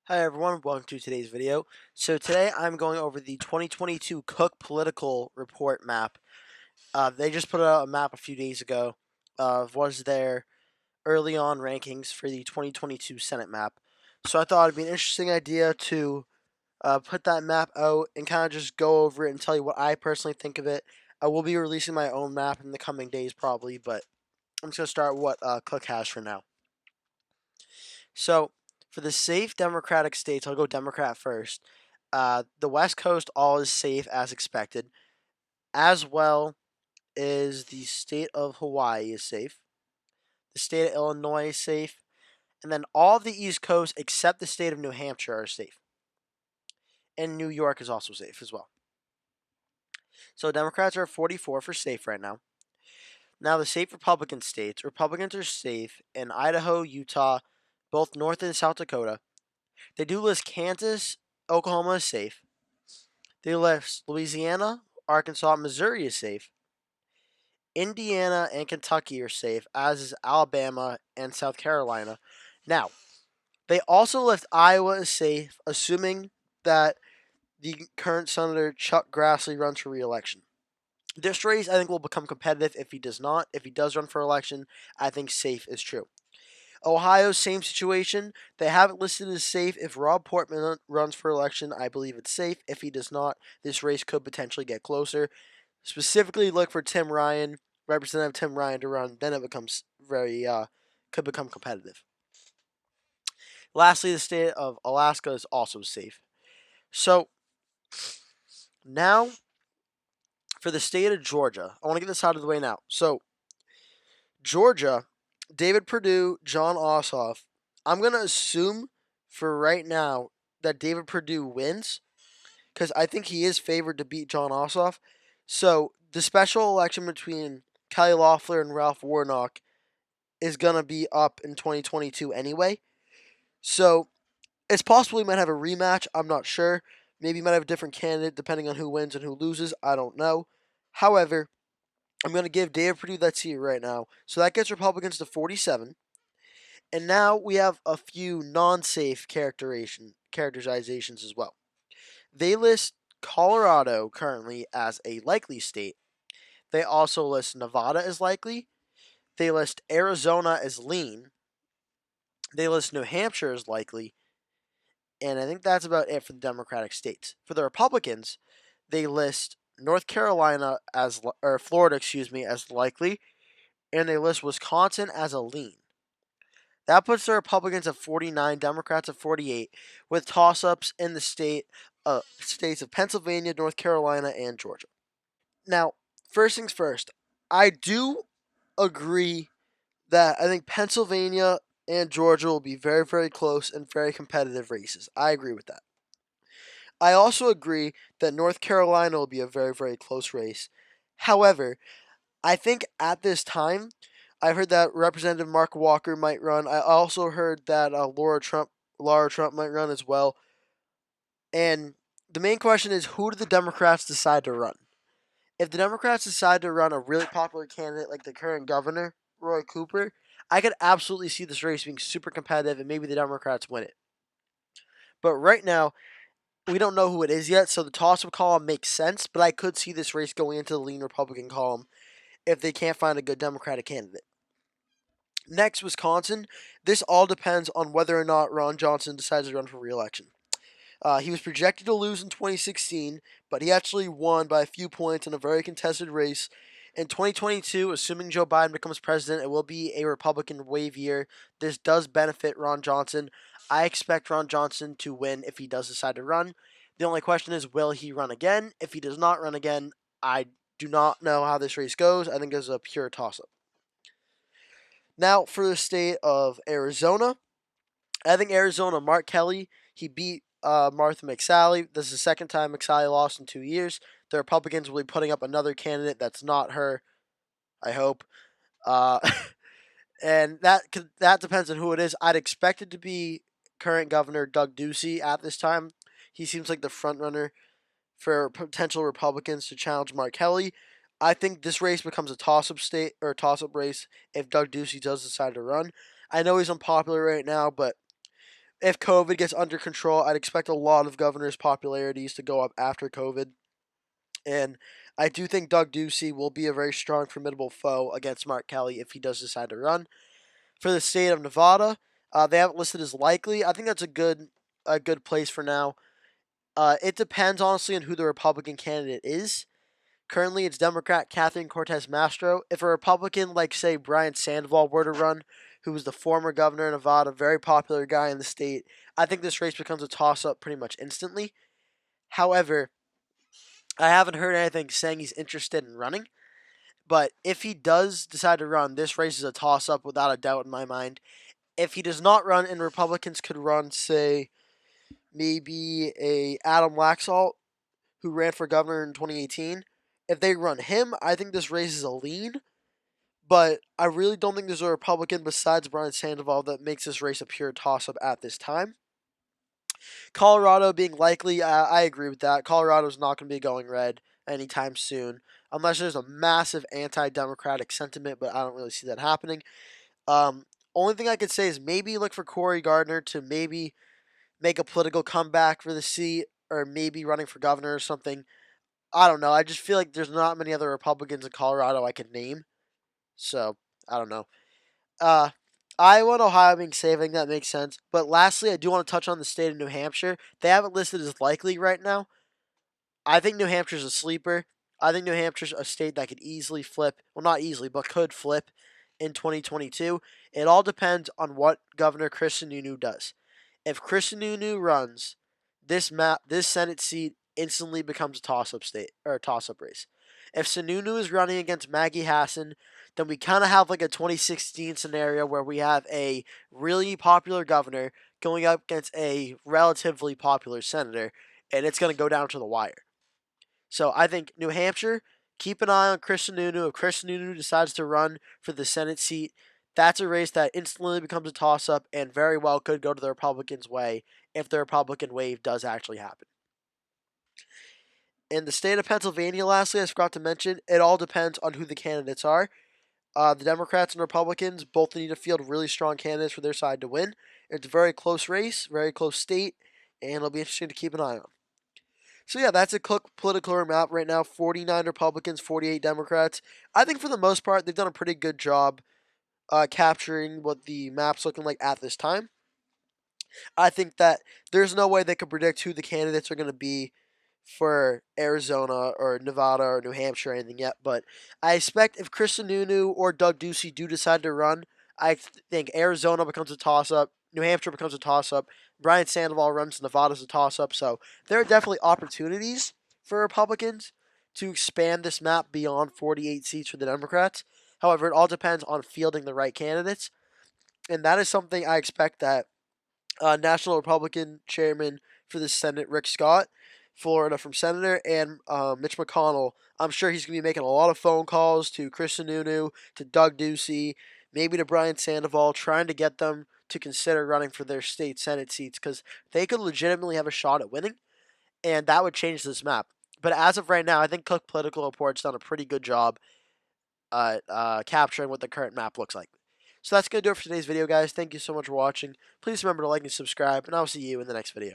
Hi everyone, welcome to today's video. So today I'm going over the 2022 Cook Political Report map. They just put out a map a few days ago of was their early on rankings for the 2022 Senate map. So I thought it'd be an interesting idea to put that map out and kind of just go over it and tell you what I personally think of it. I will be releasing my own map in the coming days probably, but I'm just going to start what Cook has for now. So, for the safe Democratic states, I'll go Democrat first. The West Coast all is safe as expected, as well is the state of Hawaii is safe. The state of Illinois is safe, and then all of the East Coast except the state of New Hampshire are safe, and New York is also safe as well. So Democrats are at 44 for safe right now. Now the safe Republican states, Republicans are safe in Idaho, Utah, both North and South Dakota. They do list Kansas, Oklahoma is safe. They list Louisiana, Arkansas, Missouri is safe. Indiana and Kentucky are safe, as is Alabama and South Carolina. Now, they also list Iowa as safe, assuming that the current Senator Chuck Grassley runs for re-election. This race, I think, will become competitive if he does not. If he does run for election, I think safe is true. Ohio, same situation. They have it listed as safe. If Rob Portman runs for election, I believe it's safe. If he does not, this race could potentially get closer. Specifically, look for Tim Ryan, Representative Tim Ryan, to run. Then it becomes could become competitive. Lastly, the state of Alaska is also safe. So now for the state of Georgia, I want to get this out of the way now. So Georgia, David Perdue, John Ossoff. I'm going to assume for right now that David Perdue wins because I think he is favored to beat John Ossoff. So the special election between Kelly Loeffler and Ralph Warnock is going to be up in 2022 anyway. So it's possible he might have a rematch. I'm not sure. Maybe he might have a different candidate depending on who wins and who loses. I don't know. However, I'm going to give David Perdue that seat right now. So that gets Republicans to 47. And now we have a few non-safe characterizations as well. They list Colorado currently as a likely state. They also list Nevada as likely. They list Arizona as lean. They list New Hampshire as likely. And I think that's about it for the Democratic states. For the Republicans, they list North Carolina or Florida, as likely, and they list Wisconsin as a lean. That puts the Republicans at 49, Democrats at 48, with toss-ups in the states of Pennsylvania, North Carolina, and Georgia. Now, first things first, I do agree that I think Pennsylvania and Georgia will be very, very close and very competitive races. I agree with that. I also agree that North Carolina will be a very, very close race. However, I think at this time, I heard that Representative Mark Walker might run. I also heard that Laura Trump might run as well. And the main question is, who do the Democrats decide to run? If the Democrats decide to run a really popular candidate like the current governor, Roy Cooper, I could absolutely see this race being super competitive and maybe the Democrats win it. But right now, we don't know who it is yet, so the toss-up column makes sense, but I could see this race going into the lean Republican column if they can't find a good Democratic candidate. Next, Wisconsin. This all depends on whether or not Ron Johnson decides to run for re-election. He was projected to lose in 2016, but he actually won by a few points in a very contested race. In 2022, assuming Joe Biden becomes president, it will be a Republican wave year. This does benefit Ron Johnson. I expect Ron Johnson to win if he does decide to run. The only question is, will he run again? If he does not run again, I do not know how this race goes. I think it's a pure toss-up. Now, for the state of Arizona, I think Arizona, Mark Kelly, he beat Martha McSally. This is the second time McSally lost in 2 years. The Republicans will be putting up another candidate that's not her, I hope. Uh, and that depends on who it is. I'd expect it to be current Governor Doug Ducey at this time. He seems like the front runner for potential Republicans to challenge Mark Kelly. I think this race becomes a toss-up race if Doug Ducey does decide to run. I know he's unpopular right now, but if COVID gets under control, I'd expect a lot of governors' popularities to go up after COVID. And I do think Doug Ducey will be a very strong, formidable foe against Mark Kelly if he does decide to run. For the state of Nevada, they have it listed as likely. I think that's a good place for now. It depends honestly on who the Republican candidate is. Currently, it's Democrat Catherine Cortez Masto. If a Republican like say Brian Sandoval were to run, who was the former governor of Nevada, very popular guy in the state, I think this race becomes a toss-up pretty much instantly. However, I haven't heard anything saying he's interested in running. But if he does decide to run, this race is a toss-up without a doubt in my mind. If he does not run, and Republicans could run, say, maybe a Adam Laxalt, who ran for governor in 2018. If they run him, I think this race is a lean. But I really don't think there's a Republican besides Brian Sandoval that makes this race a pure toss-up at this time. Colorado being likely, I agree with that. Colorado's not going to be going red anytime soon, unless there's a massive anti-democratic sentiment, but I don't really see that happening. Only thing I could say is maybe look for Cory Gardner to maybe make a political comeback for the seat, or maybe running for governor or something. I don't know. I just feel like there's not many other Republicans in Colorado I could name. So, I don't know. Uh, Iowa and Ohio being safe, I think that makes sense. But lastly, I do want to touch on the state of New Hampshire. They have it listed as likely right now. I think New Hampshire's a sleeper. I think New Hampshire's a state that could easily flip. Well, not easily, but could flip in 2022. It all depends on what Governor Chris Sununu does. If Chris Sununu runs, this Senate seat instantly becomes a toss-up state or a toss-up race. If Sununu is running against Maggie Hassan, then we kind of have like a 2016 scenario where we have a really popular governor going up against a relatively popular senator, and it's going to go down to the wire. So I think New Hampshire, keep an eye on Chris Sununu. If Chris Sununu decides to run for the Senate seat, that's a race that instantly becomes a toss-up and very well could go to the Republicans' way if the Republican wave does actually happen. In the state of Pennsylvania, lastly, I forgot to mention, it all depends on who the candidates are. The Democrats and Republicans both need to field really strong candidates for their side to win. It's a very close race, very close state, and it'll be interesting to keep an eye on. So yeah, that's a quick political map right now. 49 Republicans, 48 Democrats. I think for the most part, they've done a pretty good job capturing what the map's looking like at this time. I think that there's no way they could predict who the candidates are going to be for Arizona or Nevada or New Hampshire or anything yet, but I expect if Chris Sununu or Doug Ducey do decide to run, I think Arizona becomes a toss-up, New Hampshire becomes a toss-up, Brian Sandoval runs Nevada's a toss-up, so there are definitely opportunities for Republicans to expand this map beyond 48 seats for the Democrats. However, it all depends on fielding the right candidates, and that is something I expect that National Republican Chairman for the Senate, Rick Scott, Florida from Senator, and Mitch McConnell. I'm sure he's going to be making a lot of phone calls to Chris Sununu, to Doug Ducey, maybe to Brian Sandoval, trying to get them to consider running for their state Senate seats because they could legitimately have a shot at winning, and that would change this map. But as of right now, I think Cook Political Report's done a pretty good job capturing what the current map looks like. So that's going to do it for today's video, guys. Thank you so much for watching. Please remember to like and subscribe, and I'll see you in the next video.